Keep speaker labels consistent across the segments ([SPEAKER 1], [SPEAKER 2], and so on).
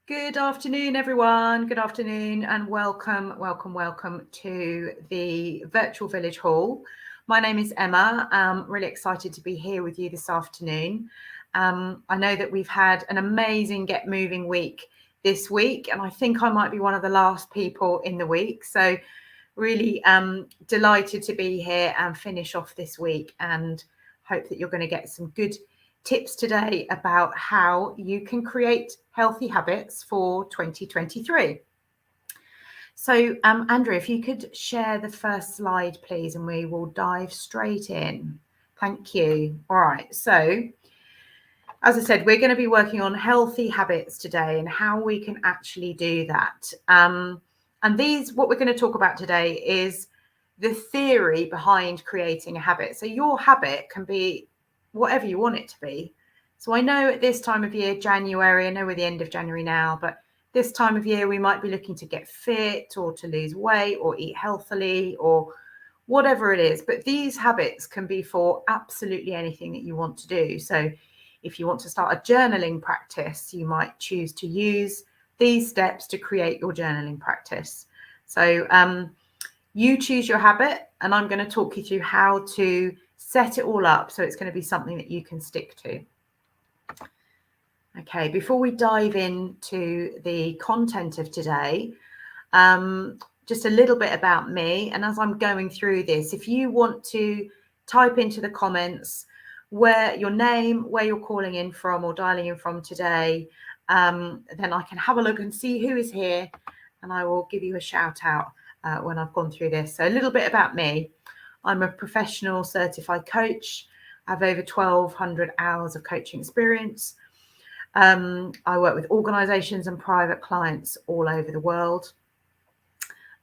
[SPEAKER 1] Good afternoon, everyone. Good afternoon and welcome to the Virtual Village Hall. My name is Emma. I'm really excited to be here with you this afternoon. I know that we've had an amazing Get Moving week this week, and I think I might be one of the last people in the week. So really delighted to be here and finish off this week, and hope that you're going to get some good tips today about how you can create healthy habits for 2023. So, Andrew, if you could share the first slide, please, and we will dive straight in. Thank you. All right. So, as I said, we're going to be working on healthy habits today and how we can actually do that. And what we're going to talk about today is the theory behind creating a habit. So your habit can be whatever you want it to be. So I know at this time of year, January, I know we're the end of January now, but this time of year, we might be looking to get fit or to lose weight or eat healthily or whatever it is. But these habits can be for absolutely anything that you want to do. So if you want to start a journaling practice, you might choose to use these steps to create your journaling practice. So you choose your habit, and I'm going to talk you through how to set it all up so it's going to be something that you can stick to. Okay, before we dive into the content of today, just a little bit about me. And as I'm going through this, if you want to type into the comments where your name, where you're calling in from or dialing in from today, then I can have a look and see who is here, and I will give you a shout out when I've gone through this. So a little bit about me. I'm a professional certified coach. I have over 1,200 hours of coaching experience. I work with organizations and private clients all over the world.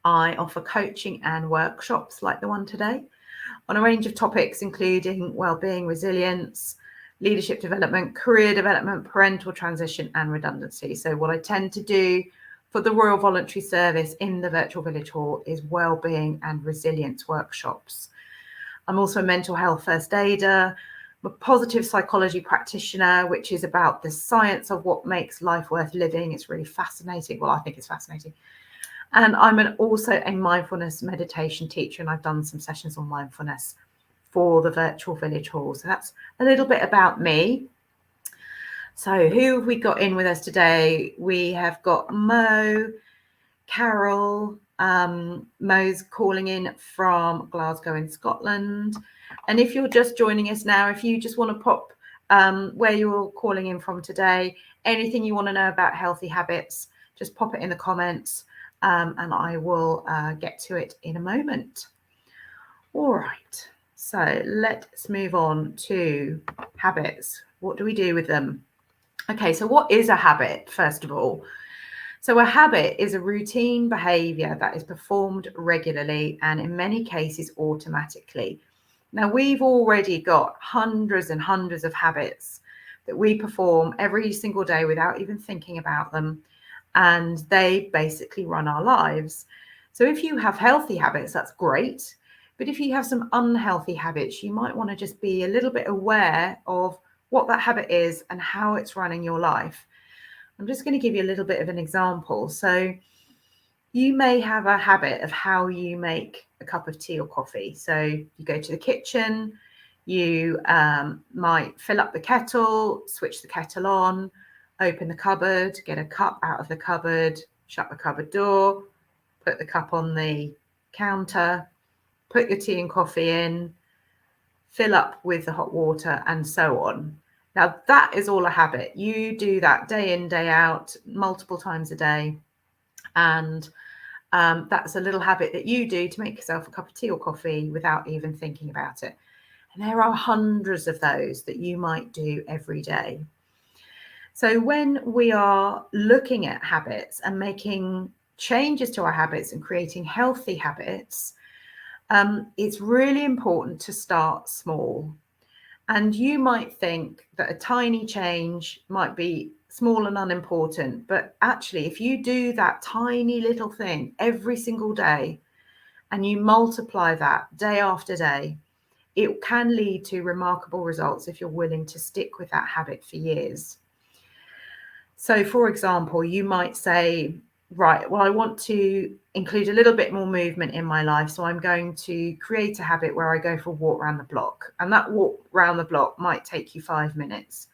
[SPEAKER 1] I offer coaching and workshops like the one today on a range of topics, including well-being, resilience, leadership development, career development, parental transition, and redundancy. So what I tend to do for the Royal Voluntary Service in the Virtual Village Hall is well-being and resilience workshops. I'm also a mental health first aider. I'm a positive psychology practitioner, which is about the science of what makes life worth living. It's really fascinating. Well, I think it's fascinating. And I'm also a mindfulness meditation teacher, and I've done some sessions on mindfulness for the Virtual Village Hall. So that's a little bit about me. So who have we got in with us today? We have got Mo, Carol. Mo's calling in from Glasgow in Scotland. And if you're just joining us now, if you just want to pop where you're calling in from today, anything you want to know about healthy habits, just pop it in the comments, and I will get to it in a moment. All right, so let's move on to habits. What do we do with them? Okay, so what is a habit, first of all? So a habit is a routine behavior that is performed regularly and in many cases automatically. Now, we've already got hundreds and hundreds of habits that we perform every single day without even thinking about them, and they basically run our lives. So if you have healthy habits, that's great. But if you have some unhealthy habits, you might want to just be a little bit aware of what that habit is and how it's running your life. I'm just going to give you a little bit of an example. So you may have a habit of how you make a cup of tea or coffee. So you go to the kitchen, you might fill up the kettle, switch the kettle on, open the cupboard, get a cup out of the cupboard, shut the cupboard door, put the cup on the counter, put your tea and coffee in, fill up with the hot water, and so on. Now, that is all a habit. You do that day in, day out, multiple times a day. And that's a little habit that you do to make yourself a cup of tea or coffee without even thinking about it. And there are hundreds of those that you might do every day. So when we are looking at habits and making changes to our habits and creating healthy habits, it's really important to start small. And you might think that a tiny change might be small and unimportant, but actually, if you do that tiny little thing every single day and you multiply that day after day, it can lead to remarkable results if you're willing to stick with that habit for years. So, for example, you might say, right, well, I want to include a little bit more movement in my life. So I'm going to create a habit where I go for a walk around the block. And that walk around the block might take you 5 minutes.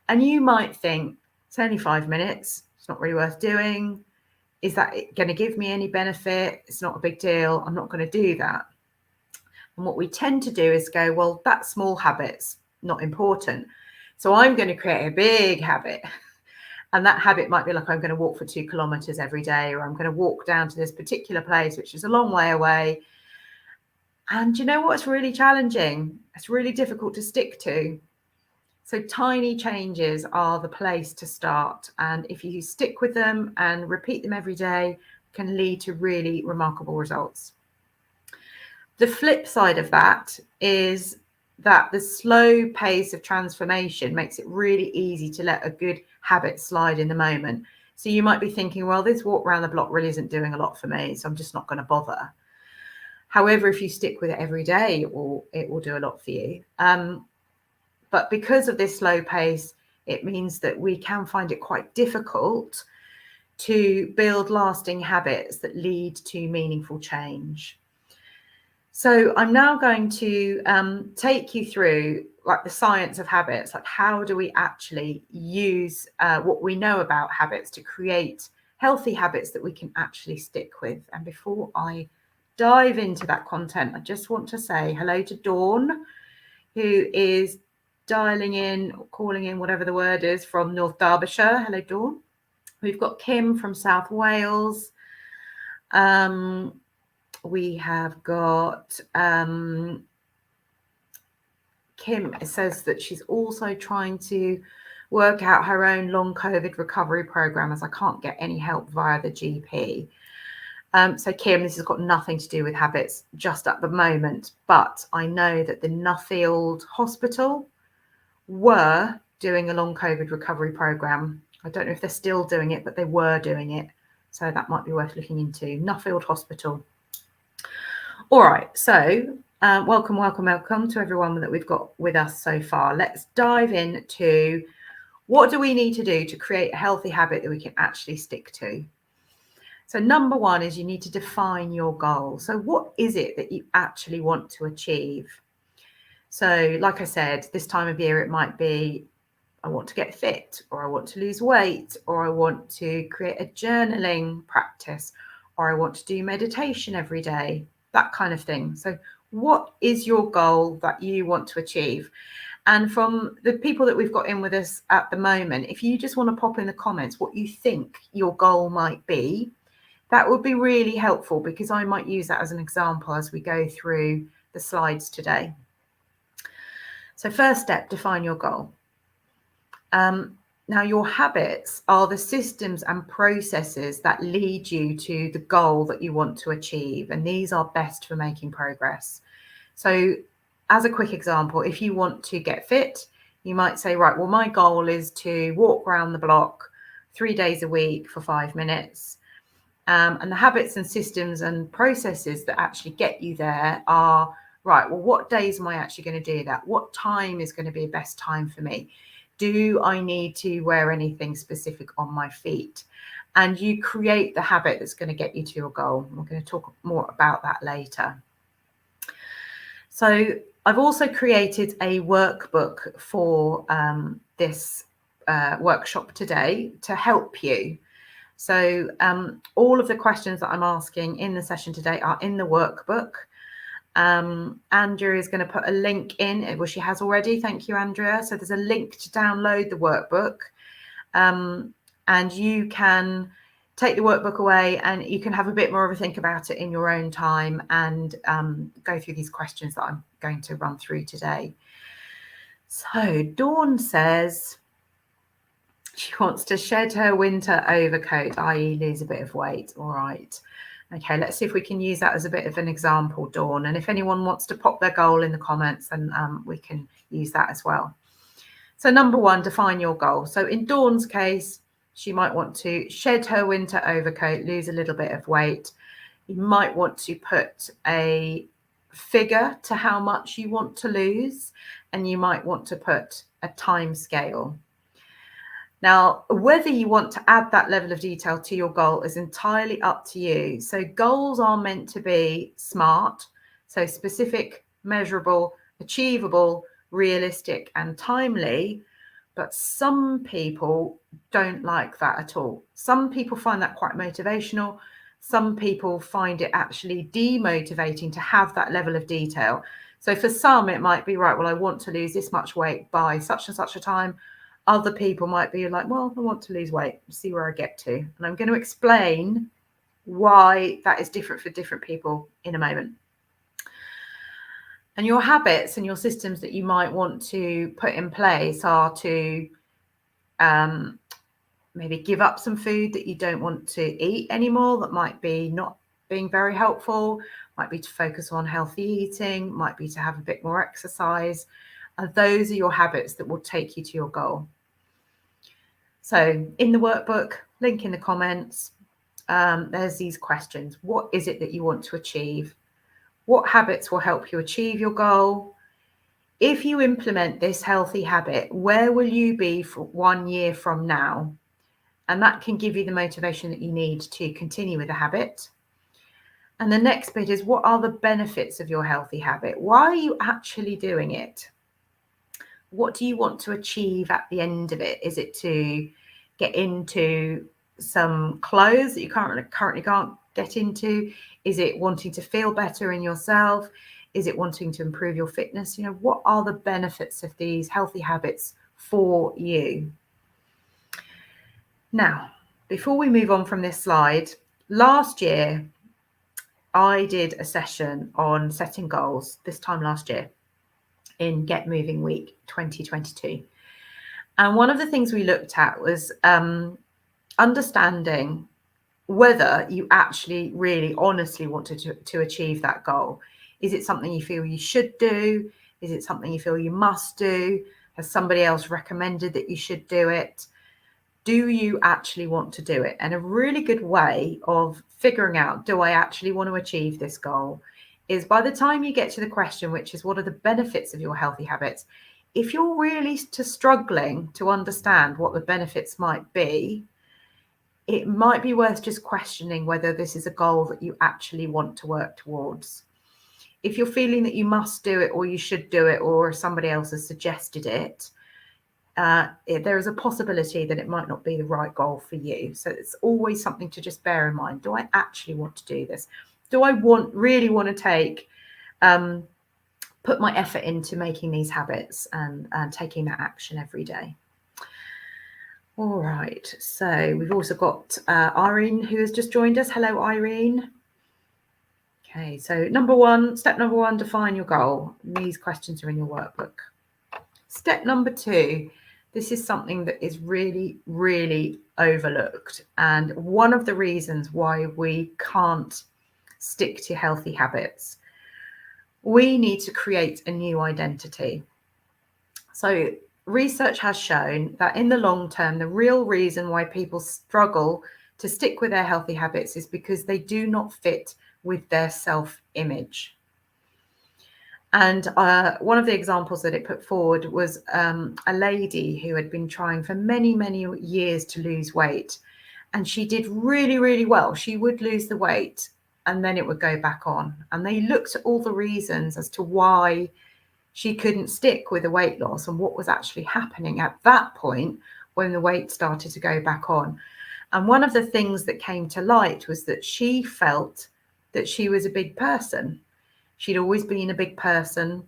[SPEAKER 1] And you might think, it's only 5 minutes. It's not really worth doing. Is that going to give me any benefit? It's not a big deal. I'm not going to do that. And what we tend to do is go, well, that small habit's not important. So I'm going to create a big habit. And that habit might be like, I'm going to walk for 2 kilometers every day, or I'm going to walk down to this particular place, which is a long way away. And you know what's really challenging? It's really difficult to stick to. So tiny changes are the place to start. And if you stick with them and repeat them every day, can lead to really remarkable results. The flip side of that is that the slow pace of transformation makes it really easy to let a good habit slide in the moment. So you might be thinking, well, this walk around the block really isn't doing a lot for me, so I'm just not going to bother. However, if you stick with it every day, it will do a lot for you. But because of this slow pace, it means that we can find it quite difficult to build lasting habits that lead to meaningful change. So I'm now going to take you through like the science of habits, like how do we actually use what we know about habits to create healthy habits that we can actually stick with. And before I dive into that content, I just want to say hello to Dawn, who is dialing in, or calling in, whatever the word is, from North Derbyshire. Hello, Dawn. We've got Kim from South Wales. We have got Kim says that she's also trying to work out her own long COVID recovery program, as I can't get any help via the GP. So Kim, this has got nothing to do with habits just at the moment, but I know that the Nuffield Hospital were doing a long COVID recovery program. I don't know if they're still doing it, but they were doing it. So that might be worth looking into. Nuffield Hospital. All right, so welcome to everyone that we've got with us so far. Let's dive into what do we need to do to create a healthy habit that we can actually stick to. So number one is you need to define your goal. So what is it that you actually want to achieve? So like I said, this time of year, it might be, I want to get fit, or I want to lose weight, or I want to create a journaling practice, or I want to do meditation every day, that kind of thing. So what is your goal that you want to achieve? And from the people that we've got in with us at the moment, if you just want to pop in the comments what you think your goal might be, that would be really helpful, because I might use that as an example as we go through the slides today. So first step, define your goal. Now, your habits are the systems and processes that lead you to the goal that you want to achieve, and these are best for making progress. So as a quick example, if you want to get fit, you might say, right, well, my goal is to walk around the block 3 days a week for 5 minutes. And the habits and systems and processes that actually get you there are, right, well, what days am I actually going to do that? What time is going to be a best time for me? Do I need to wear anything specific on my feet? And you create the habit that's going to get you to your goal. We're going to talk more about that later. So I've also created a workbook for this workshop today to help you. So all of the questions that I'm asking in the session today are in the workbook. Andrea is going to put a link in, well, she has already. Thank you, Andrea. So there's a link to download the workbook, and you can take the workbook away and you can have a bit more of a think about it in your own time and go through these questions that I'm going to run through today. So Dawn says she wants to shed her winter overcoat, i.e. lose a bit of weight. All right. Okay, let's see if we can use that as a bit of an example, Dawn. And if anyone wants to pop their goal in the comments, then we can use that as well. So number one, define your goal. So in Dawn's case, she might want to shed her winter overcoat, lose a little bit of weight. You might want to put a figure to how much you want to lose, and you might want to put a time scale. Now, whether you want to add that level of detail to your goal is entirely up to you. So goals are meant to be SMART, so specific, measurable, achievable, realistic, and timely. But some people don't like that at all. Some people find that quite motivational. Some people find it actually demotivating to have that level of detail. So for some, it might be, right, well, I want to lose this much weight by such and such a time. Other people might be like, well, I want to lose weight, see where I get to. And I'm going to explain why that is different for different people in a moment. And your habits and your systems that you might want to put in place are to maybe give up some food that you don't want to eat anymore, that might be not being very helpful, might be to focus on healthy eating, might be to have a bit more exercise. And those are your habits that will take you to your goal. So in the workbook, link in the comments, there's these questions. What is it that you want to achieve? What habits will help you achieve your goal? If you implement this healthy habit, where will you be for 1 year from now? And that can give you the motivation that you need to continue with the habit. And the next bit is, what are the benefits of your healthy habit? Why are you actually doing it? What do you want to achieve at the end of it? Is it to get into some clothes that you currently can't get into? Is it wanting to feel better in yourself? Is it wanting to improve your fitness? You know, what are the benefits of these healthy habits for you? Now, before we move on from this slide, last year, I did a session on setting goals this time last year in Get Moving Week 2022. And one of the things we looked at was understanding whether you actually really honestly wanted to achieve that goal. Is it something you feel you should do? Is it something you feel you must do? Has somebody else recommended that you should do it? Do you actually want to do it? And a really good way of figuring out, do I actually want to achieve this goal, is by the time you get to the question, which is, what are the benefits of your healthy habits? If you're really struggling to understand what the benefits might be, it might be worth just questioning whether this is a goal that you actually want to work towards. If you're feeling that you must do it, or you should do it, or somebody else has suggested it, there is a possibility that it might not be the right goal for you. So it's always something to just bear in mind. Do I actually want to do this? Do I really want to take, put my effort into making these habits and taking that action every day? All right. So we've also got Irene, who has just joined us. Hello, Irene. Okay. So step number one, define your goal. These questions are in your workbook. Step number two, this is something that is really, really overlooked. And one of the reasons why we can't stick to healthy habits, we need to create a new identity. So research has shown that in the long term, the real reason why people struggle to stick with their healthy habits is because they do not fit with their self-image. And one of the examples that it put forward was a lady who had been trying for many, many years to lose weight. And she did really, really well. She would lose the weight and then it would go back on. And they looked at all the reasons as to why she couldn't stick with the weight loss and what was actually happening at that point when the weight started to go back on. And one of the things that came to light was that she felt that she was a big person. She'd always been a big person.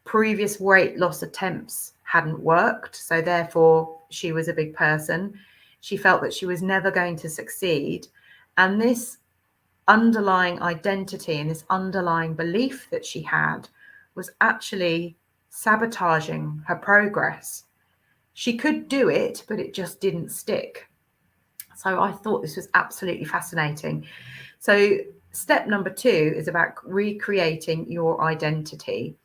[SPEAKER 1] Previous weight loss attempts hadn't worked, so therefore she was a big person. She felt that she was never going to succeed. And this underlying identity and this underlying belief that she had was actually sabotaging her progress. She could do it, but it just didn't stick. So I thought this was absolutely fascinating. So step number two is about recreating your identity.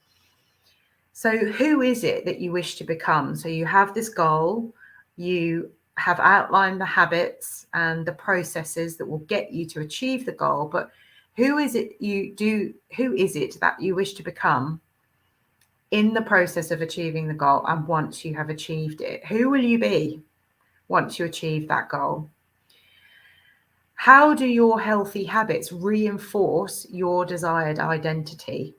[SPEAKER 1] So who is it that you wish to become? So you have this goal, you have outlined the habits and the processes that will get you to achieve the goal, but who is it that you wish to become in the process of achieving the goal and once you have achieved it? Who will you be once you achieve that goal? How do your healthy habits reinforce your desired identity?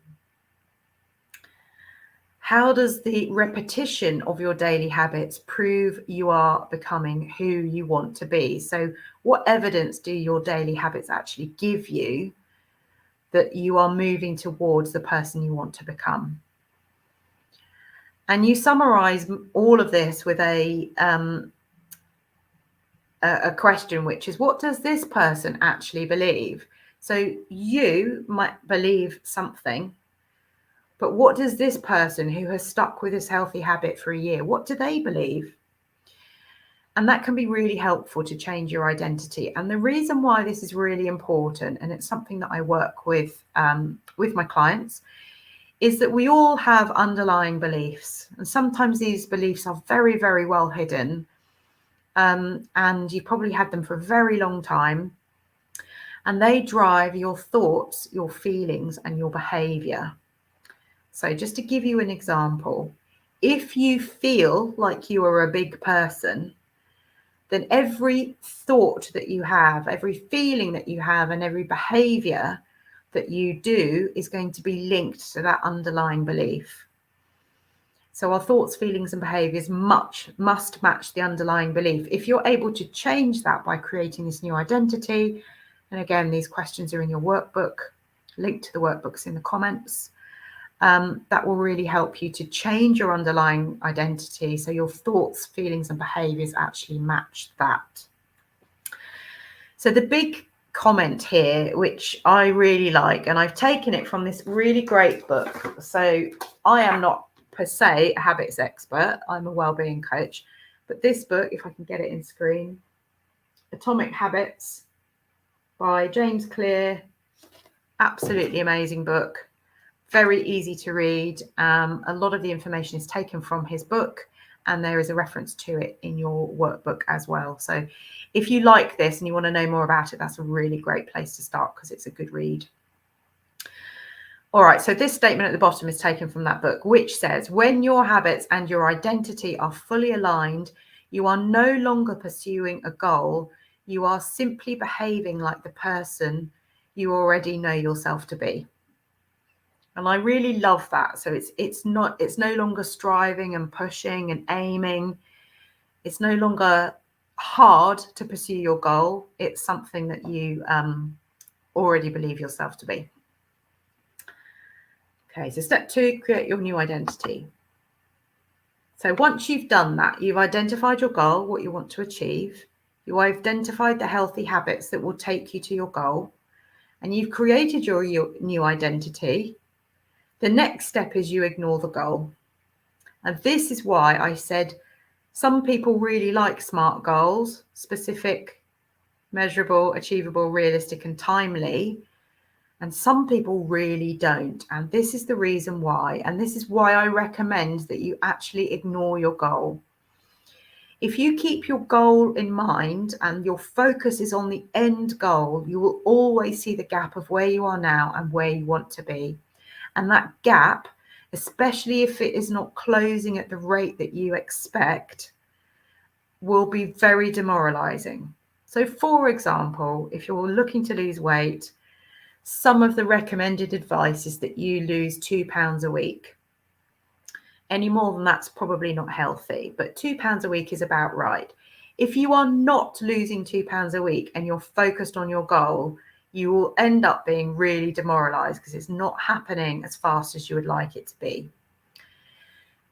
[SPEAKER 1] How does the repetition of your daily habits prove you are becoming who you want to be? So, what evidence do your daily habits actually give you that you are moving towards the person you want to become? And you summarize all of this with a question, which is, what does this person actually believe? So you might believe something, but what does this person who has stuck with this healthy habit for a year, what do they believe? And that can be really helpful to change your identity. And the reason why this is really important, and it's something that I work with my clients, is that we all have underlying beliefs. And sometimes these beliefs are very, very well hidden. And you probably had them for a very long time. And they drive your thoughts, your feelings, and your behavior. So just to give you an example, if you feel like you are a big person, then every thought that you have, every feeling that you have, and every behavior that you do is going to be linked to that underlying belief. So our thoughts, feelings, and behaviors must match the underlying belief. If you're able to change that by creating this new identity, and again, these questions are in your workbook, link to the workbooks in the comments, that will really help you to change your underlying identity so your thoughts, feelings, and behaviors actually match that. So the big comment here, which I really like, and I've taken it from this really great book. So I am not per se a habits expert, I'm a wellbeing coach, but this book, if I can get it in screen, Atomic Habits by James Clear, absolutely amazing book, very easy to read. A lot of the information is taken from his book, and there is a reference to it in your workbook as well. So if you like this and you want to know more about it, that's a really great place to start because it's a good read. All right, so this statement at the bottom is taken from that book, which says, when your habits and your identity are fully aligned, you are no longer pursuing a goal. You are simply behaving like the person you already know yourself to be. And I really love that. So it's no longer striving and pushing and aiming. It's no longer hard to pursue your goal. It's something that you already believe yourself to be. Okay, so step 2, create your new identity. So once you've done that, you've identified your goal, what you want to achieve. You identified the healthy habits that will take you to your goal, and you've created your new identity. The next step is you ignore the goal. And this is why I said some people really like SMART goals: specific, measurable, achievable, realistic, and timely. And some people really don't. And this is the reason why. And this is why I recommend that you actually ignore your goal. If you keep your goal in mind and your focus is on the end goal, you will always see the gap of where you are now and where you want to be. And that gap, especially if it is not closing at the rate that you expect, will be very demoralizing. So, for example, if you're looking to lose weight, some of the recommended advice is that you lose 2 pounds a week. Any more than that's probably not healthy, but 2 pounds a week is about right. If you are not losing 2 pounds a week and you're focused on your goal, you will end up being really demoralized because it's not happening as fast as you would like it to be.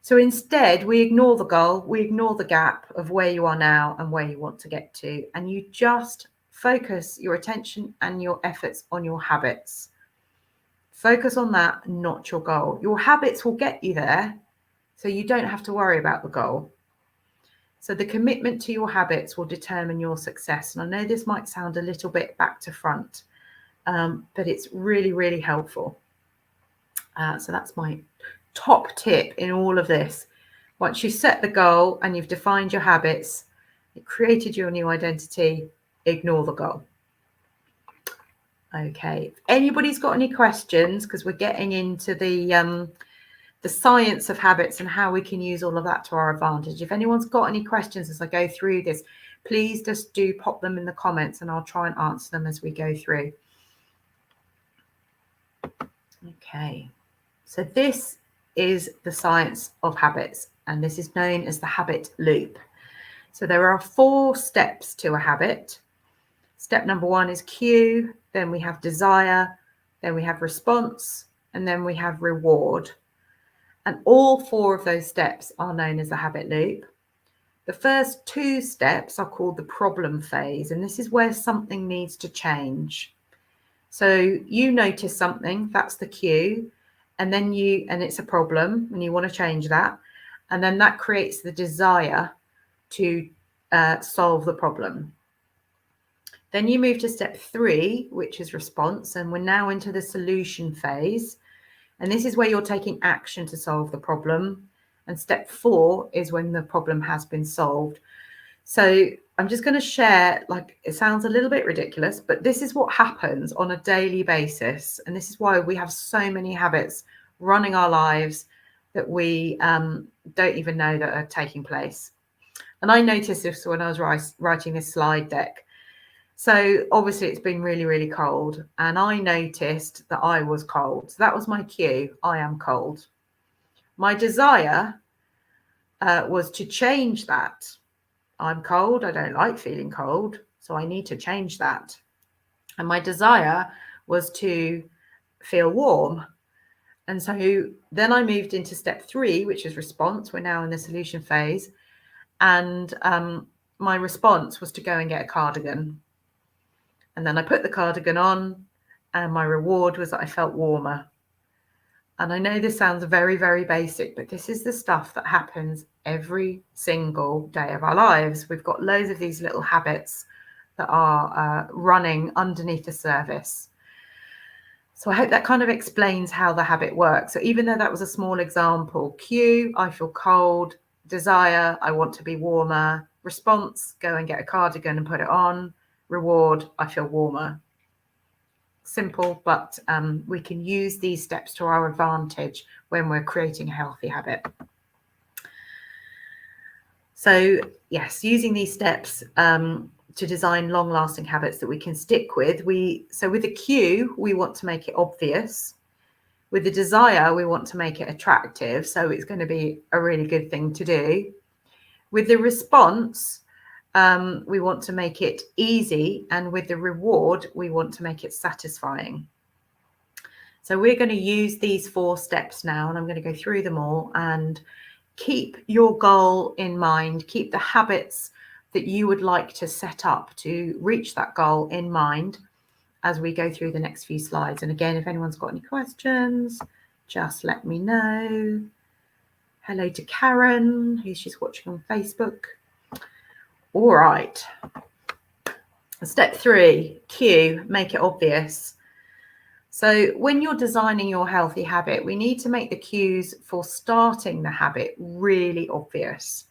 [SPEAKER 1] So instead, we ignore the goal, we ignore the gap of where you are now and where you want to get to, and you just focus your attention and your efforts on your habits. Focus on that, not your goal. Your habits will get you there, so you don't have to worry about the goal. So the commitment to your habits will determine your success. And I know this might sound a little bit back to front, but it's really, really helpful. So that's my top tip in all of this. Once you set the goal and you've defined your habits, you've created your new identity, ignore the goal. Okay, if anybody's got any questions, because we're getting into the the science of habits and how we can use all of that to our advantage. If anyone's got any questions as I go through this, please just do pop them in the comments and I'll try and answer them as we go through. Okay, so this is the science of habits, and this is known as the habit loop. So there are 4 steps to a habit. Step number 1 is cue, then we have desire, then we have response, and then we have reward. And all 4 of those steps are known as the habit loop. The first 2 steps are called the problem phase, and this is where something needs to change. So you notice something, that's the cue, and then it's a problem and you want to change that. And then that creates the desire to solve the problem. Then you move to step 3, which is response, and we're now into the solution phase. And this is where you're taking action to solve the problem. And step 4 is when the problem has been solved. So I'm just going to share, like, it sounds a little bit ridiculous, but this is what happens on a daily basis. And this is why we have so many habits running our lives that we don't even know that are taking place. And I noticed this when I was writing this slide deck. So obviously it's been really, really cold, and I noticed that I was cold. So that was my cue. I am cold. My desire was to change that. I'm cold. I don't like feeling cold. So I need to change that. And my desire was to feel warm. And so then I moved into step 3, which is response. We're now in the solution phase. And my response was to go and get a cardigan. And then I put the cardigan on, and my reward was that I felt warmer. And I know this sounds very, very basic, but this is the stuff that happens every single day of our lives. We've got loads of these little habits that are running underneath the surface. So I hope that kind of explains how the habit works. So even though that was a small example, cue, I feel cold. Desire, I want to be warmer. Response, go and get a cardigan and put it on. Reward, I feel warmer. Simple, but we can use these steps to our advantage when we're creating a healthy habit. So yes, using these steps to design long-lasting habits that we can stick with. So with the cue, we want to make it obvious. With the desire, we want to make it attractive. So it's going to be a really good thing to do. With the response, we want to make it easy, and with the reward, we want to make it satisfying. So we're going to use these 4 steps now, and I'm going to go through them all, and keep your goal in mind. Keep the habits that you would like to set up to reach that goal in mind as we go through the next few slides. And again, if anyone's got any questions, just let me know. Hello to Karen, who she's watching on Facebook. All right. Step 3, cue, make it obvious. So when you're designing your healthy habit, we need to make the cues for starting the habit really obvious.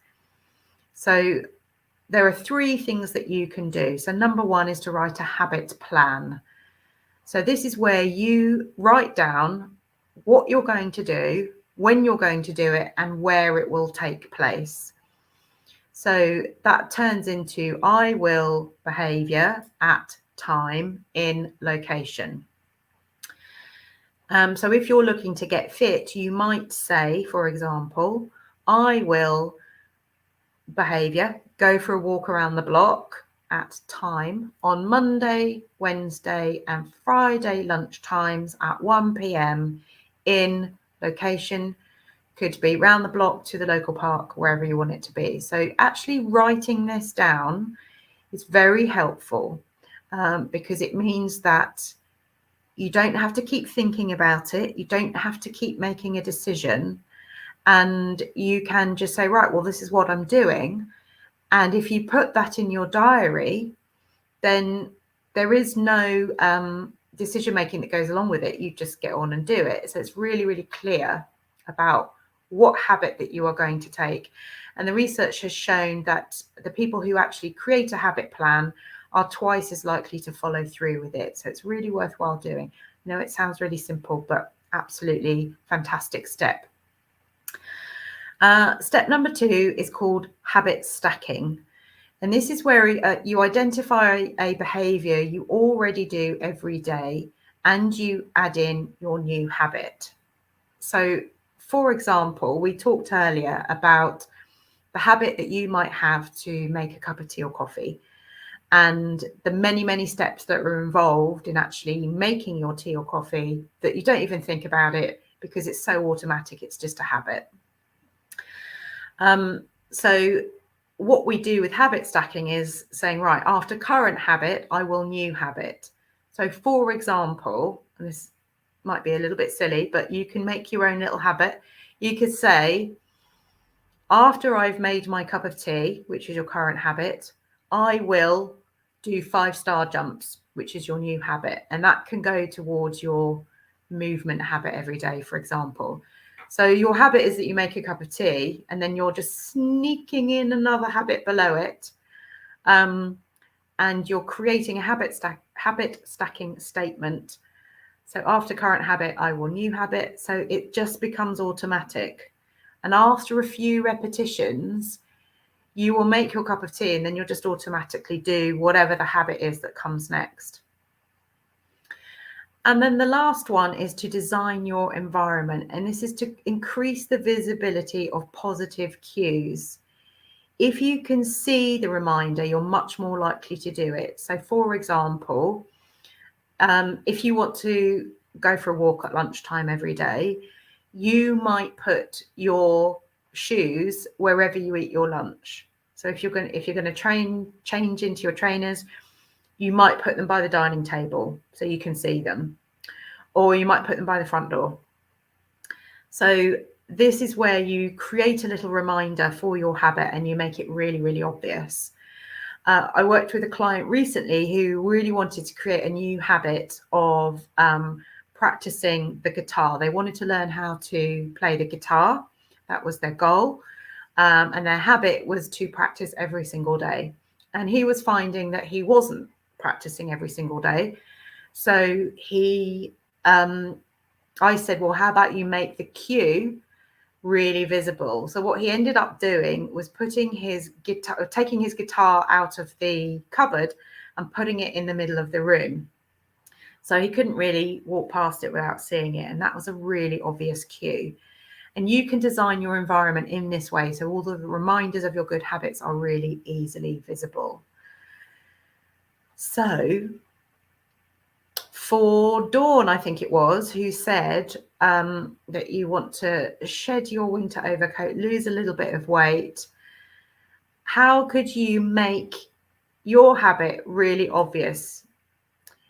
[SPEAKER 1] So there are 3 things that you can do. So number 1 is to write a habit plan. So this is where you write down what you're going to do, when you're going to do it, and where it will take place. So that turns into I will behavior at time in location. So if you're looking to get fit, you might say, for example, I will behavior, go for a walk around the block at time on Monday, Wednesday and Friday lunchtimes at 1 p.m. in location. Could be round the block to the local park, wherever you want it to be. So actually writing this down is very helpful because it means that you don't have to keep thinking about it. You don't have to keep making a decision, and you can just say, right, well, this is what I'm doing. And if you put that in your diary, then there is no decision making that goes along with it. You just get on and do it. So it's really, really clear about what habit that you are going to take. And the research has shown that the people who actually create a habit plan are twice as likely to follow through with it. So it's really worthwhile doing. I know it sounds really simple, but absolutely fantastic step. Step number 2 is called habit stacking. And this is where you identify a behavior you already do every day and you add in your new habit. So, for example, we talked earlier about the habit that you might have to make a cup of tea or coffee and the many, many steps that are involved in actually making your tea or coffee that you don't even think about it because it's so automatic, it's just a habit. So what we do with habit stacking is saying, right, after current habit, I will new habit. So for example, and this might be a little bit silly, but you can make your own little habit. You could say, after I've made my cup of tea, which is your current habit, I will do 5-star jumps, which is your new habit. And that can go towards your movement habit every day, for example. So your habit is that you make a cup of tea and then you're just sneaking in another habit below it. And you're creating a habit stacking statement. So after current habit, I will new habit. So it just becomes automatic. And after a few repetitions, you will make your cup of tea and then you'll just automatically do whatever the habit is that comes next. And then the last one is to design your environment. And this is to increase the visibility of positive cues. If you can see the reminder, you're much more likely to do it. So for example, if you want to go for a walk at lunchtime every day, you might put your shoes wherever you eat your lunch. So if you're going to change into your trainers, you might put them by the dining table so you can see them, or you might put them by the front door. So this is where you create a little reminder for your habit and you make it really, really obvious. I worked with a client recently who really wanted to create a new habit of practicing the guitar. They wanted to learn how to play the guitar. That was their goal. And their habit was to practice every single day. And he was finding that he wasn't practicing every single day. So I said, well, how about you make the cue really visible? So what he ended up doing was taking his guitar out of the cupboard and putting it in the middle of the room. So he couldn't really walk past it without seeing it. And that was a really obvious cue. And you can design your environment in this way. So all the reminders of your good habits are really easily visible. So for Dawn, I think it was, who said that you want to shed your winter overcoat, lose a little bit of weight. How could you make your habit really obvious?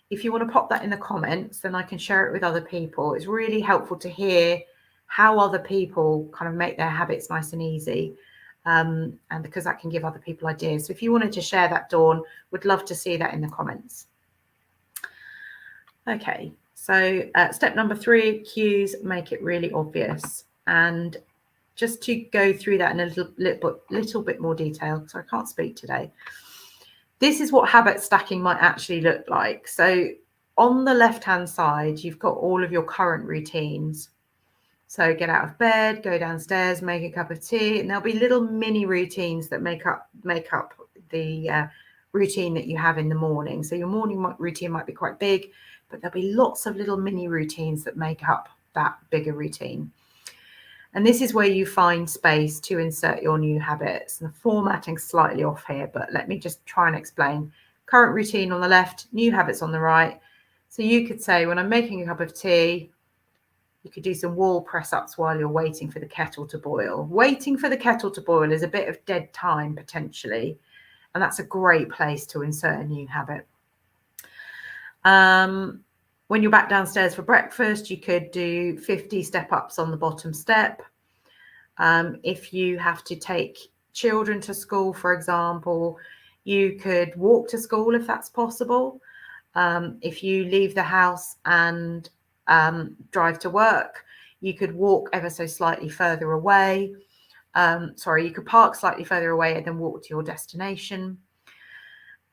[SPEAKER 1] If you want to pop that in the comments, then I can share it with other people. It's really helpful to hear how other people kind of make their habits nice and easy. And because that can give other people ideas. So if you wanted to share that, Dawn, would love to see that in the comments. Okay, so step number 3, cues, make it really obvious. And just to go through that in a little bit more detail, because I can't speak today. This is what habit stacking might actually look like. So on the left-hand side, you've got all of your current routines. So get out of bed, go downstairs, make a cup of tea, and there'll be little mini routines that make up the routine that you have in the morning. So your morning routine might be quite big, but there'll be lots of little mini routines that make up that bigger routine. And this is where you find space to insert your new habits. And the formatting's slightly off here, but let me just try and explain. Current routine on the left, new habits on the right. So you could say, when I'm making a cup of tea, you could do some wall press-ups while you're waiting for the kettle to boil. Waiting for the kettle to boil is a bit of dead time, potentially. And that's a great place to insert a new habit. When you're back downstairs for breakfast, you could do 50 step-ups on the bottom step. If you have to take children to school, for example, you could walk to school if that's possible. If you leave the house and drive to work, you could walk ever so slightly further away. You could park slightly further away and then walk to your destination.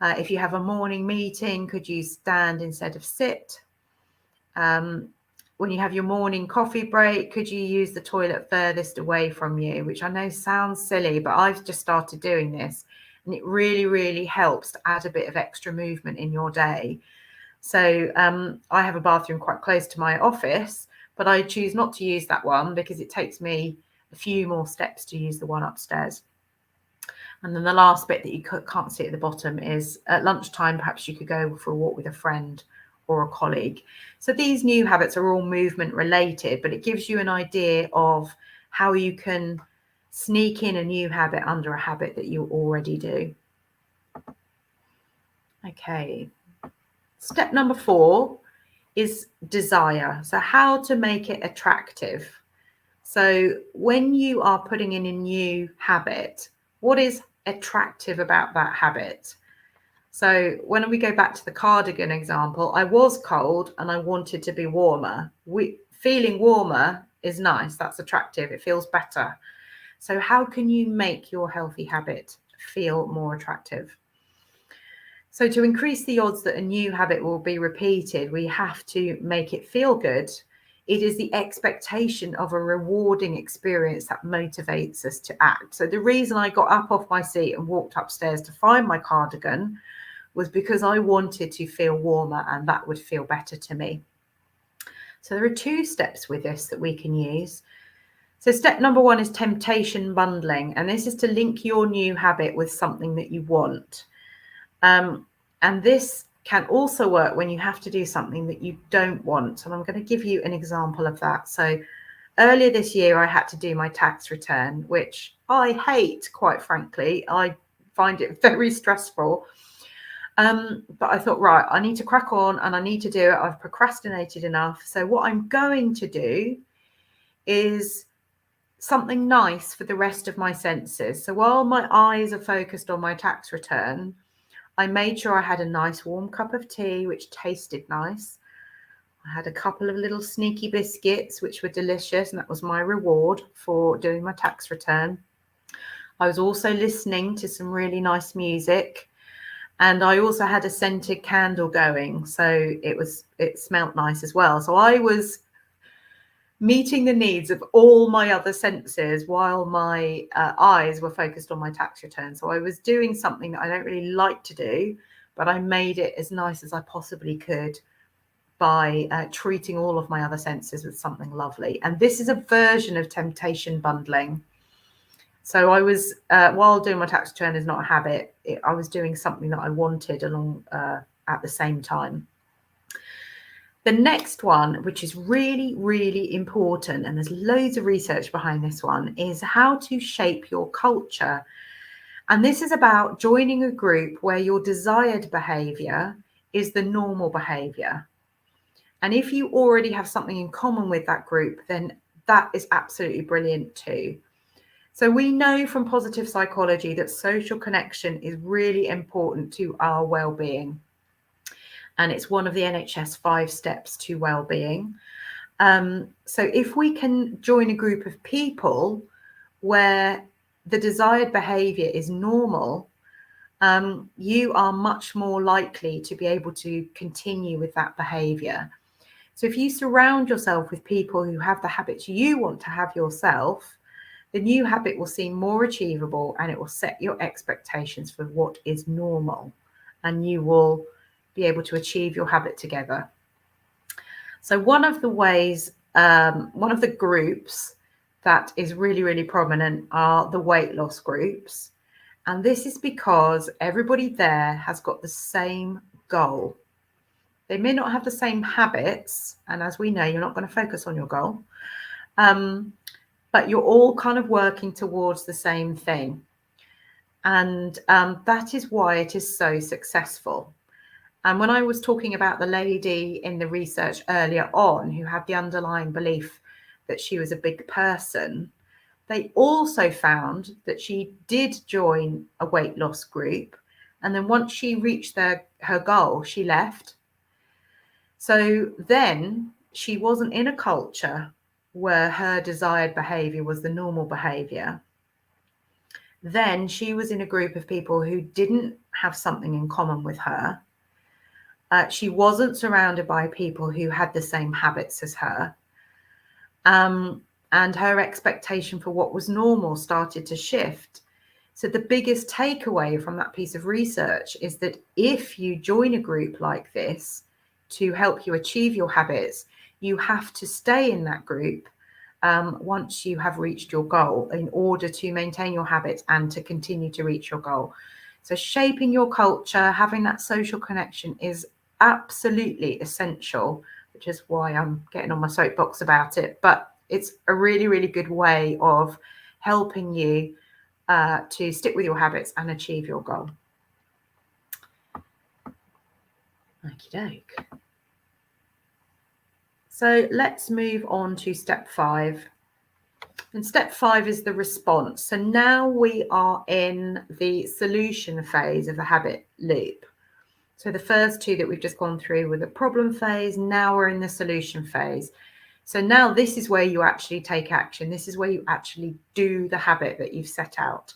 [SPEAKER 1] If you have a morning meeting, could you stand instead of sit? when you have your morning coffee break, could you use the toilet furthest away from you? Which I know sounds silly, but I've just started doing this, and it really, really helps to add a bit of extra movement in your day. So I have a bathroom quite close to my office, but I choose not to use that one because it takes me a few more steps to use the one upstairs. And then the last bit that you can't see at the bottom is at lunchtime, perhaps you could go for a walk with a friend or a colleague. So these new habits are all movement related, but it gives you an idea of how you can sneak in a new habit under a habit that you already do. Okay. Step number 4 is desire. So how to make it attractive. So when you are putting in a new habit, what is attractive about that habit? So when we go back to the cardigan example, I was cold and I wanted to be warmer. Feeling warmer is nice. That's attractive. It feels better. So how can you make your healthy habit feel more attractive? So to increase the odds that a new habit will be repeated, we have to make it feel good. It is the expectation of a rewarding experience that motivates us to act. So the reason I got up off my seat and walked upstairs to find my cardigan was because I wanted to feel warmer, and that would feel better to me. So there are 2 steps with this that we can use. So step number 1 is temptation bundling, and this is to link your new habit with something that you want. And this can also work when you have to do something that you don't want. And I'm going to give you an example of that. So earlier this year, I had to do my tax return, which I hate, quite frankly. I find it very stressful. But I thought, right, I need to crack on and I need to do it. I've procrastinated enough. So what I'm going to do is something nice for the rest of my senses. So while my eyes are focused on my tax return, I made sure I had a nice warm cup of tea, which tasted nice. I had a couple of little sneaky biscuits, which were delicious, and that was my reward for doing my tax return. I was also listening to some really nice music, and I also had a scented candle going, so it smelt nice as well. So I was meeting the needs of all my other senses while my eyes were focused on my tax return. So I was doing something that I don't really like to do, but I made it as nice as I possibly could by treating all of my other senses with something lovely. And this is a version of temptation bundling. So I was, while doing my tax return is not a habit, I was doing something that I wanted along at the same time. The next one, which is really, really important, and there's loads of research behind this one, is how to shape your culture. And this is about joining a group where your desired behavior is the normal behavior. And if you already have something in common with that group, then that is absolutely brilliant too. So we know from positive psychology that social connection is really important to our well-being. And it's one of the NHS 5 steps to well-being. So if we can join a group of people where the desired behavior is normal, you are much more likely to be able to continue with that behavior. So if you surround yourself with people who have the habits you want to have yourself, the new habit will seem more achievable, and it will set your expectations for what is normal, and you will be able to achieve your habit together. So one of the ways, one of the groups that is really, really prominent are the weight loss groups. And this is because everybody there has got the same goal. They may not have the same habits, and as we know, you're not going to focus on your goal, but you're all kind of working towards the same thing. And that is why it is so successful. And when I was talking about the lady in the research earlier on who had the underlying belief that she was a big person, they also found that she did join a weight loss group. And then once she reached her goal, she left. So then she wasn't in a culture where her desired behavior was the normal behavior. Then she was in a group of people who didn't have something in common with her. She wasn't surrounded by people who had the same habits as her. And her expectation for what was normal started to shift. So the biggest takeaway from that piece of research is that if you join a group like this to help you achieve your habits, you have to stay in that group once you have reached your goal in order to maintain your habits and to continue to reach your goal. So shaping your culture, having that social connection is absolutely essential, which is why I'm getting on my soapbox about it. But it's a really, really good way of helping you to stick with your habits and achieve your goal. Okie doke. So let's move on to step 5. And step 5 is the response. So now we are in the solution phase of the habit loop. So the first 2 that we've just gone through were the problem phase. Now we're in the solution phase. So now this is where you actually take action. This is where you actually do the habit that you've set out.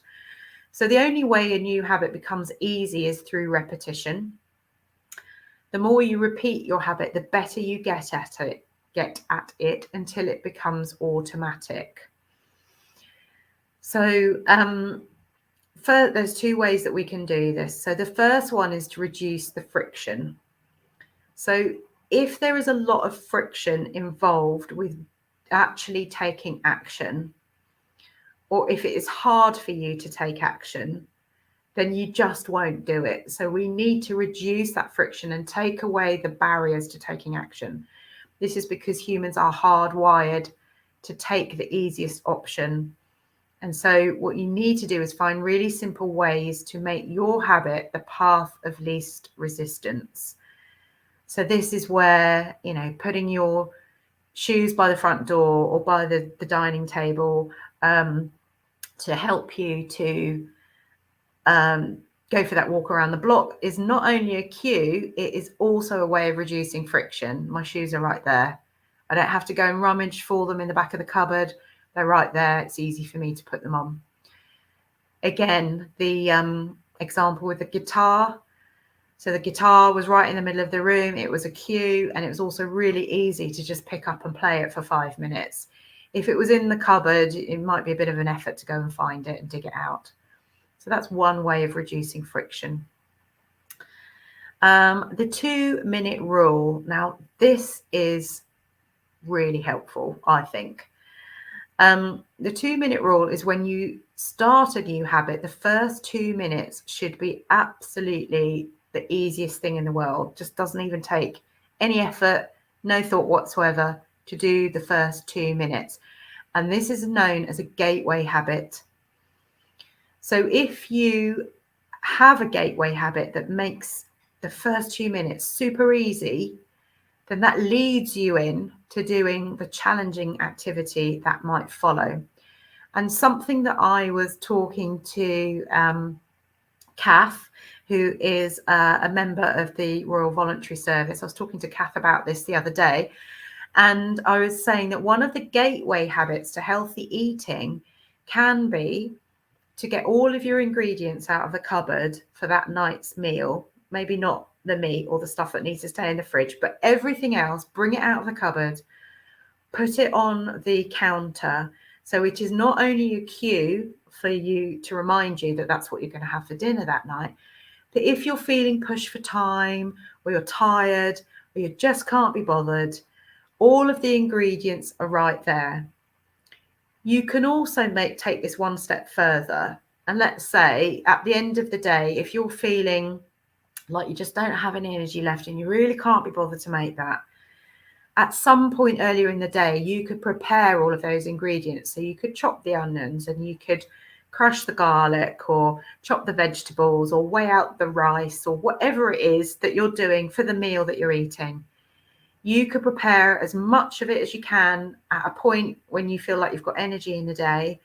[SPEAKER 1] So the only way a new habit becomes easy is through repetition. The more you repeat your habit, the better you get at it until it becomes automatic. So there's 2 ways that we can do this. So the first one is to reduce the friction. So if there is a lot of friction involved with actually taking action, or if it is hard for you to take action, then you just won't do it. So we need to reduce that friction and take away the barriers to taking action. This is because humans are hardwired to take the easiest option. And so what you need to do is find really simple ways to make your habit the path of least resistance. So this is where, putting your shoes by the front door or by the dining table to help you to go for that walk around the block is not only a cue, it is also a way of reducing friction. My shoes are right there. I don't have to go and rummage for them in the back of the cupboard. They're right there. It's easy for me to put them on. Again, the example with the guitar. So the guitar was right in the middle of the room. It was a cue, and it was also really easy to just pick up and play it for 5 minutes. If it was in the cupboard, it might be a bit of an effort to go and find it and dig it out. So that's one way of reducing friction. The 2-minute rule. Now, this is really helpful, I think. The 2-minute rule is when you start a new habit, the first 2 minutes should be absolutely the easiest thing in the world. Just doesn't even take any effort, no thought whatsoever to do the first 2 minutes. And this is known as a gateway habit. So if you have a gateway habit that makes the first 2 minutes super easy, then that leads you in to doing the challenging activity that might follow. And something that I was talking to Kath, who is a member of the Royal Voluntary Service. I was talking to Kath about this the other day, and I was saying that one of the gateway habits to healthy eating can be to get all of your ingredients out of the cupboard for that night's meal. Maybe not the meat or the stuff that needs to stay in the fridge, but everything else, bring it out of the cupboard, put it on the counter. So it is not only a cue for you to remind you that that's what you're going to have for dinner that night, but if you're feeling pushed for time, or you're tired, or you just can't be bothered, all of the ingredients are right there. You can also take this one step further. And let's say at the end of the day, if you're feeling like you just don't have any energy left and you really can't be bothered to make that, at some point earlier in the day, you could prepare all of those ingredients. So you could chop the onions, and you could crush the garlic, or chop the vegetables, or weigh out the rice, or whatever it is that you're doing for the meal that you're eating. You could prepare as much of it as you can at a point when you feel like you've got energy in the day.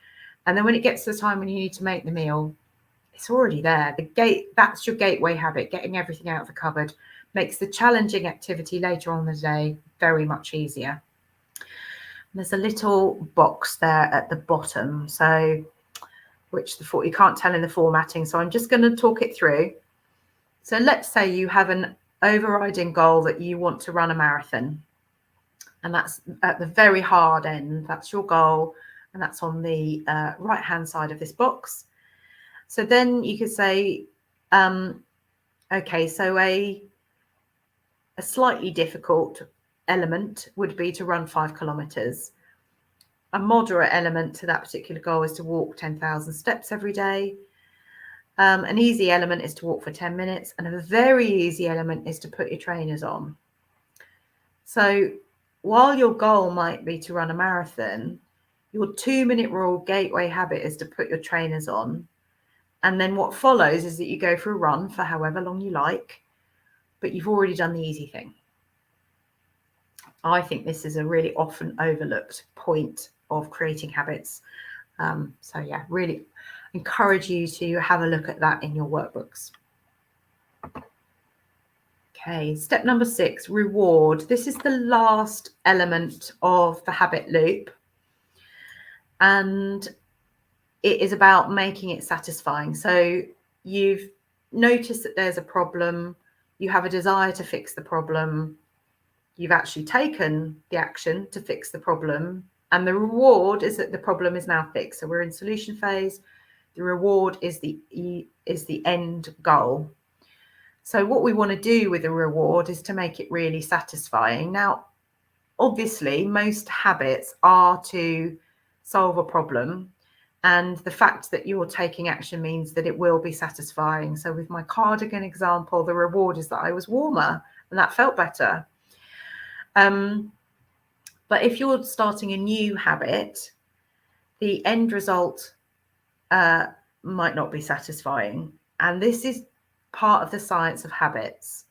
[SPEAKER 1] And then when it gets to the time when you need to make the meal, it's already there. That's your gateway habit. Getting everything out of the cupboard makes the challenging activity later on in the day very much easier. There's a little box there at the bottom, so you can't tell in the formatting. So I'm just going to talk it through. So let's say you have an overriding goal that you want to run a marathon. And that's at the very hard end. That's your goal. And that's on the right-hand side of this box. So then you could say, okay, so a slightly difficult element would be to run 5 kilometers. A moderate element to that particular goal is to walk 10,000 steps every day. An easy element is to walk for 10 minutes, and a very easy element is to put your trainers on. So while your goal might be to run a marathon, your 2-minute rule gateway habit is to put your trainers on. And then what follows is that you go for a run for however long you like, but you've already done the easy thing. I think this is a really often overlooked point of creating habits. So yeah, really encourage you to have a look at that in your workbooks. Okay, step number 6, reward. This is the last element of the habit loop. And it is about making it satisfying. So you've noticed that there's a problem, you have a desire to fix the problem, you've actually taken the action to fix the problem, and the reward is that the problem is now fixed. So we're in solution phase. The reward is the end goal. So what we want to do with the reward is to make it really satisfying. Now, obviously, most habits are to solve a problem, and the fact that you're taking action means that it will be satisfying. So with my cardigan example, the reward is that I was warmer and that felt better. But if you're starting a new habit, the end result might not be satisfying. And this is part of the science of habits.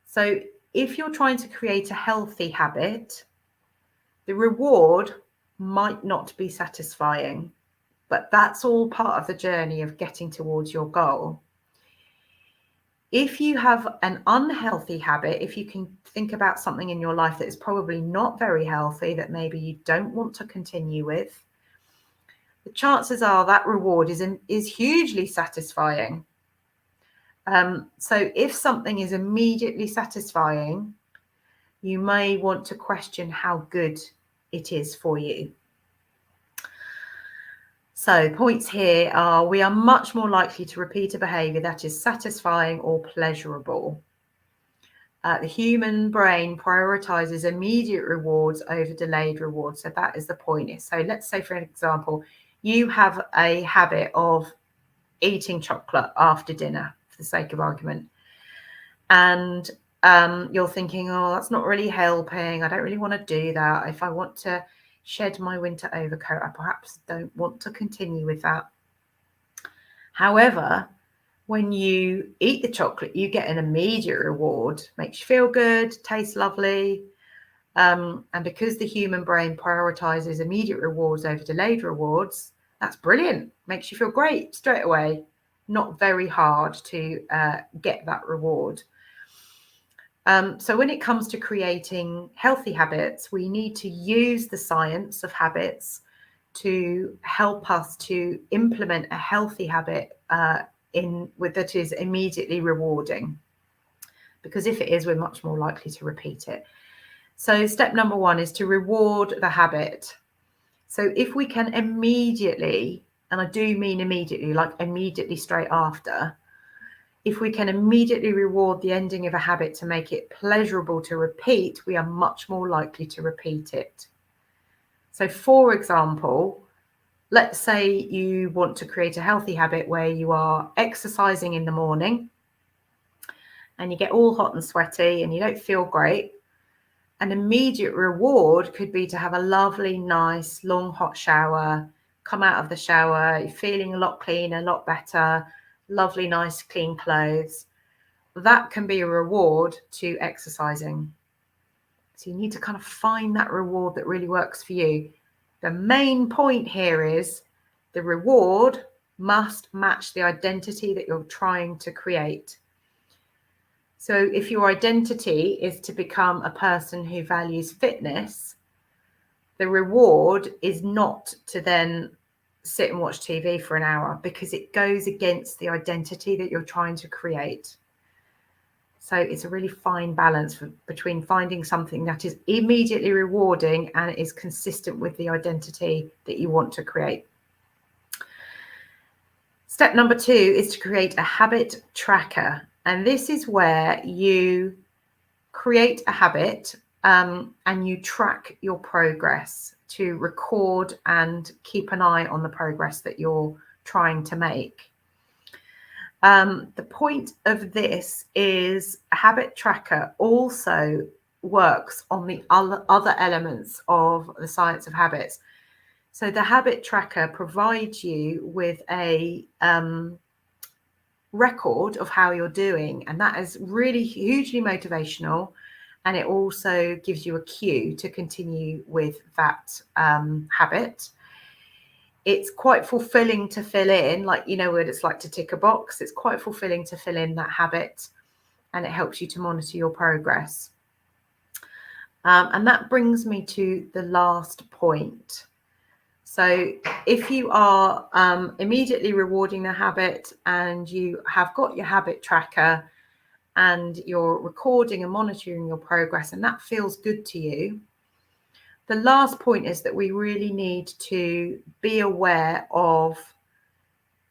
[SPEAKER 1] So if you're trying to create a healthy habit, the reward might not be satisfying, but that's all part of the journey of getting towards your goal. If you have an unhealthy habit, if you can think about something in your life that is probably not very healthy, that maybe you don't want to continue with, the chances are that reward is hugely satisfying. So if something is immediately satisfying, you may want to question how good it is for you. So points here are, we are much more likely to repeat a behavior that is satisfying or pleasurable. The human brain prioritizes immediate rewards over delayed rewards. So that is the point. So let's say, for example, you have a habit of eating chocolate after dinner, for the sake of argument. And you're thinking, oh, that's not really helping. I don't really want to do that. If I want to shed my winter overcoat, I perhaps don't want to continue with that. However, when you eat the chocolate, you get an immediate reward, makes you feel good, tastes lovely. And because the human brain prioritizes immediate rewards over delayed rewards, that's brilliant. Makes you feel great straight away. Not very hard to get that reward. So when it comes to creating healthy habits, we need to use the science of habits to help us to implement a healthy habit that is immediately rewarding. Because if it is, we're much more likely to repeat it. So step number 1 is to reward the habit. So if we can immediately, and I do mean immediately, like immediately straight after, if we can immediately reward the ending of a habit to make it pleasurable to repeat, we are much more likely to repeat it. So for example, let's say you want to create a healthy habit where you are exercising in the morning and you get all hot and sweaty and you don't feel great. An immediate reward could be to have a lovely, nice, long, hot shower, come out of the shower, you're feeling a lot cleaner, a lot better, lovely, nice, clean clothes. That can be a reward to exercising. So you need to kind of find that reward that really works for you. The main point here is the reward must match the identity that you're trying to create. So if your identity is to become a person who values fitness, the reward is not to then sit and watch TV for an hour, because it goes against the identity that you're trying to create. So it's a really fine balance between finding something that is immediately rewarding and is consistent with the identity that you want to create. Step number 2 is to create a habit tracker. And this is where you create a habit and you track your progress to record and keep an eye on the progress that you're trying to make. The point of this is a habit tracker also works on the other elements of the science of habits. So the habit tracker provides you with a record of how you're doing, and that is really hugely motivational, and it also gives you a cue to continue with that habit. It's quite fulfilling to fill in, like, you know what it's like to tick a box. It's quite fulfilling to fill in that habit, and it helps you to monitor your progress. And that brings me to the last point. So if you are immediately rewarding the habit and you have got your habit tracker and you're recording and monitoring your progress and that feels good to you, the last point is that we really need to be aware of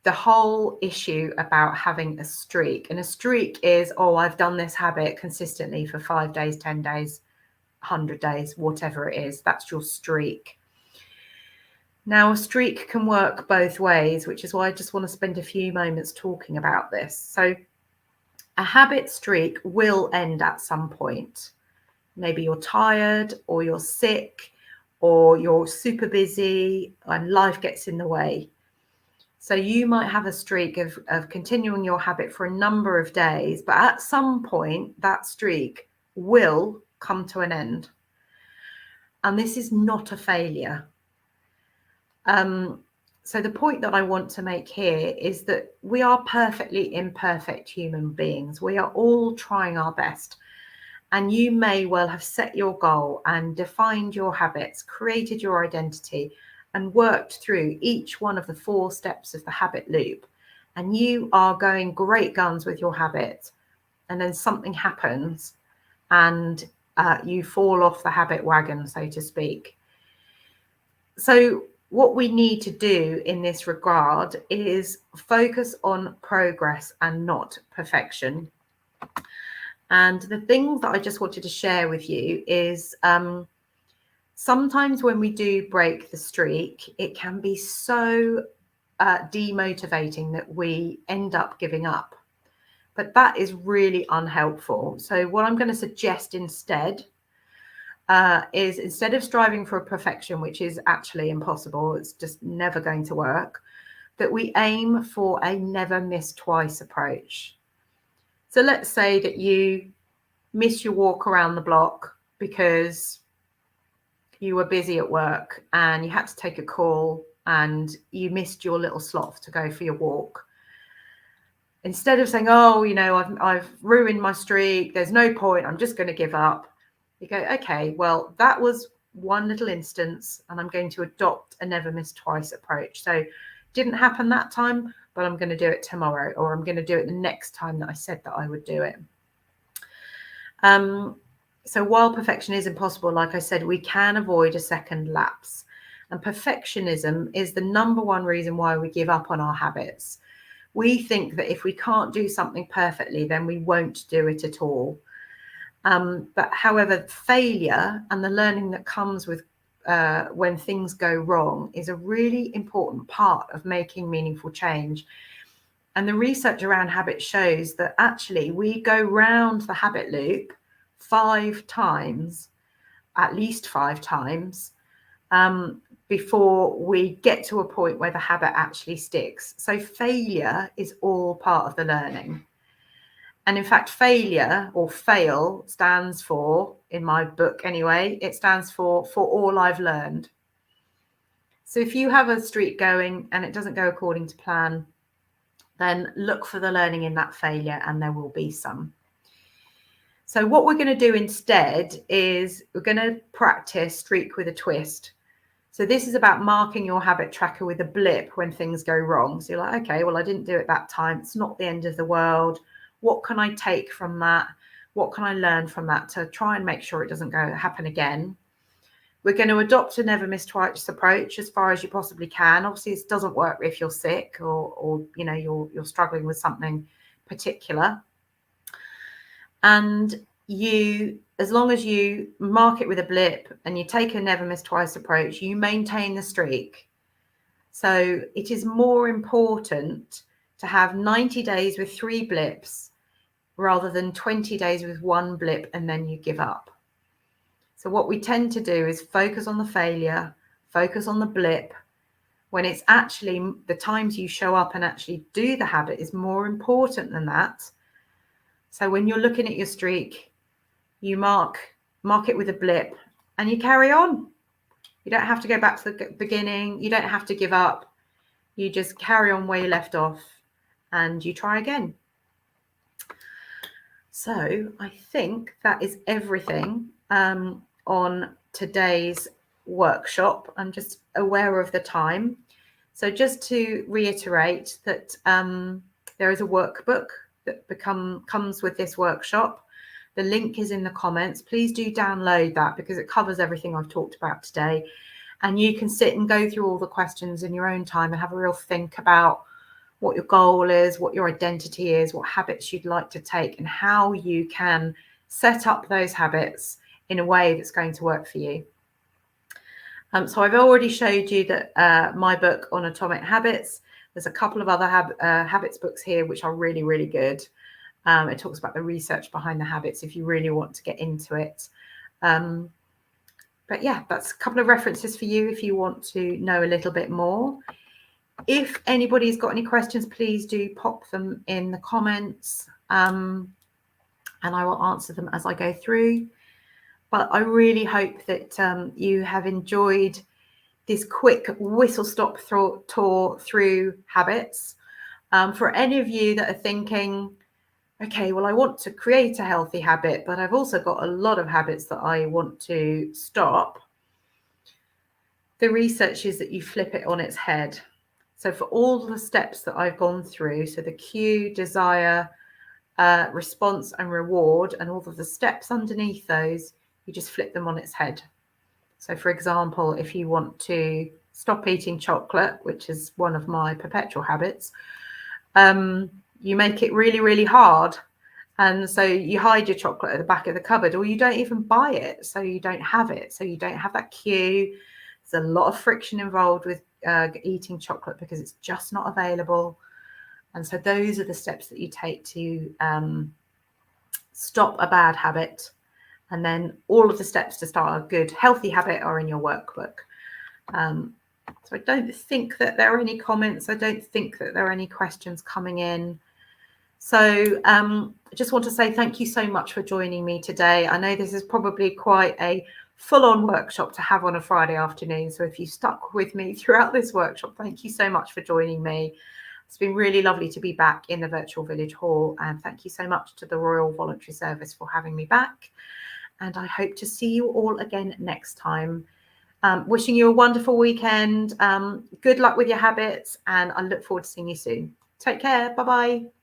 [SPEAKER 1] the whole issue about having a streak. And a streak is, oh, I've done this habit consistently for 5 days, 10 days, 100 days, whatever it is. That's your streak. Now, a streak can work both ways, which is why I just want to spend a few moments talking about this. So a habit streak will end at some point. Maybe you're tired, or you're sick, or you're super busy and life gets in the way. So you might have a streak of continuing your habit for a number of days, but at some point that streak will come to an end. And this is not a failure. So the point that I want to make here is that we are perfectly imperfect human beings. We are all trying our best. And you may well have set your goal and defined your habits, created your identity, and worked through each one of the 4 steps of the habit loop. And you are going great guns with your habit. And then something happens and you fall off the habit wagon, so to speak. So what we need to do in this regard is focus on progress and not perfection. And the thing that I just wanted to share with you is sometimes when we do break the streak, it can be so demotivating that we end up giving up. But that is really unhelpful. So what I'm going to suggest instead is, instead of striving for a perfection, which is actually impossible, it's just never going to work, that we aim for a never miss twice approach. So let's say that you miss your walk around the block because you were busy at work and you had to take a call and you missed your little slot to go for your walk. Instead of saying, oh, you know, I've ruined my streak, there's no point, I'm just going to give up, you go, okay, well, that was one little instance and I'm going to adopt a never miss twice approach. So didn't happen that time, but I'm going to do it tomorrow, or I'm going to do it the next time that I said that I would do it. So while perfection is impossible, like I said, we can avoid a second lapse. And perfectionism is the number one reason why we give up on our habits. We think that if we can't do something perfectly, then we won't do it at all. But however, failure and the learning that comes with when things go wrong is a really important part of making meaningful change. And the research around habit shows that actually we go round the habit loop 5 times, at least 5 times, before we get to a point where the habit actually sticks. So failure is all part of the learning. And in fact, failure, or fail, stands for, in my book anyway, it stands for all I've learned. So if you have a streak going and it doesn't go according to plan, then look for the learning in that failure, and there will be some. So what we're going to do instead is we're going to practice streak with a twist. So this is about marking your habit tracker with a blip when things go wrong. So you're like, okay, well, I didn't do it that time. It's not the end of the world. What can I take from that? what can I learn from that to try and make sure it doesn't happen again. We're going to adopt a never miss twice approach as far as you possibly can. Obviously, this doesn't work if you're sick or you're struggling with something particular. And as long as you mark it with a blip and you take a never miss twice approach, you maintain the streak. So it is more important to have 90 days with 3 blips rather than 20 days with 1 blip and then you give up. So what we tend to do is focus on the failure, focus on the blip, when it's actually the times you show up and actually do the habit is more important than that. So when you're looking at your streak, you mark it with a blip and you carry on. You don't have to go back to the beginning. You don't have to give up. You just carry on where you left off and you try again. So I think that is everything on today's workshop. I'm just aware of the time. So just to reiterate that there is a workbook that comes with this workshop. The link is in the comments. Please do download that because it covers everything I've talked about today. And you can sit and go through all the questions in your own time and have a real think about what your goal is, what your identity is, what habits you'd like to take, and how you can set up those habits in a way that's going to work for you. So I've already showed you that my book on atomic habits. There's a couple of other habits books here which are really, really good. It talks about the research behind the habits if you really want to get into it. But yeah, that's a couple of references for you if you want to know a little bit more. If anybody's got any questions, please do pop them in the comments and I will answer them as I go through. But I really hope that you have enjoyed this quick whistle-stop tour through habits. For any of you that are thinking, okay, well, I want to create a healthy habit, but I've also got a lot of habits that I want to stop. The research is that you flip it on its head. So for all the steps that I've gone through, so the cue, desire, response and reward, and all of the steps underneath those, you just flip them on its head. So for example, if you want to stop eating chocolate, which is one of my perpetual habits, you make it really, really hard. And so you hide your chocolate at the back of the cupboard, or you don't even buy it. So you don't have it. So you don't have that cue. There's a lot of friction involved with eating chocolate because it's just not available. And so those are the steps that you take to stop a bad habit. And then all of the steps to start a good, healthy habit are in your workbook. So I don't think that there are any comments. I don't think that there are any questions coming in. So I just want to say thank you so much for joining me today. I know this is probably quite a full-on workshop to have on a Friday afternoon. So if you stuck with me throughout this workshop, thank you so much for joining me. It's been really lovely to be back in the Virtual Village Hall. And thank you so much to the Royal Voluntary Service for having me back. And I hope to see you all again next time. Wishing you a wonderful weekend. Good luck with your habits. And I look forward to seeing you soon. Take care. Bye-bye.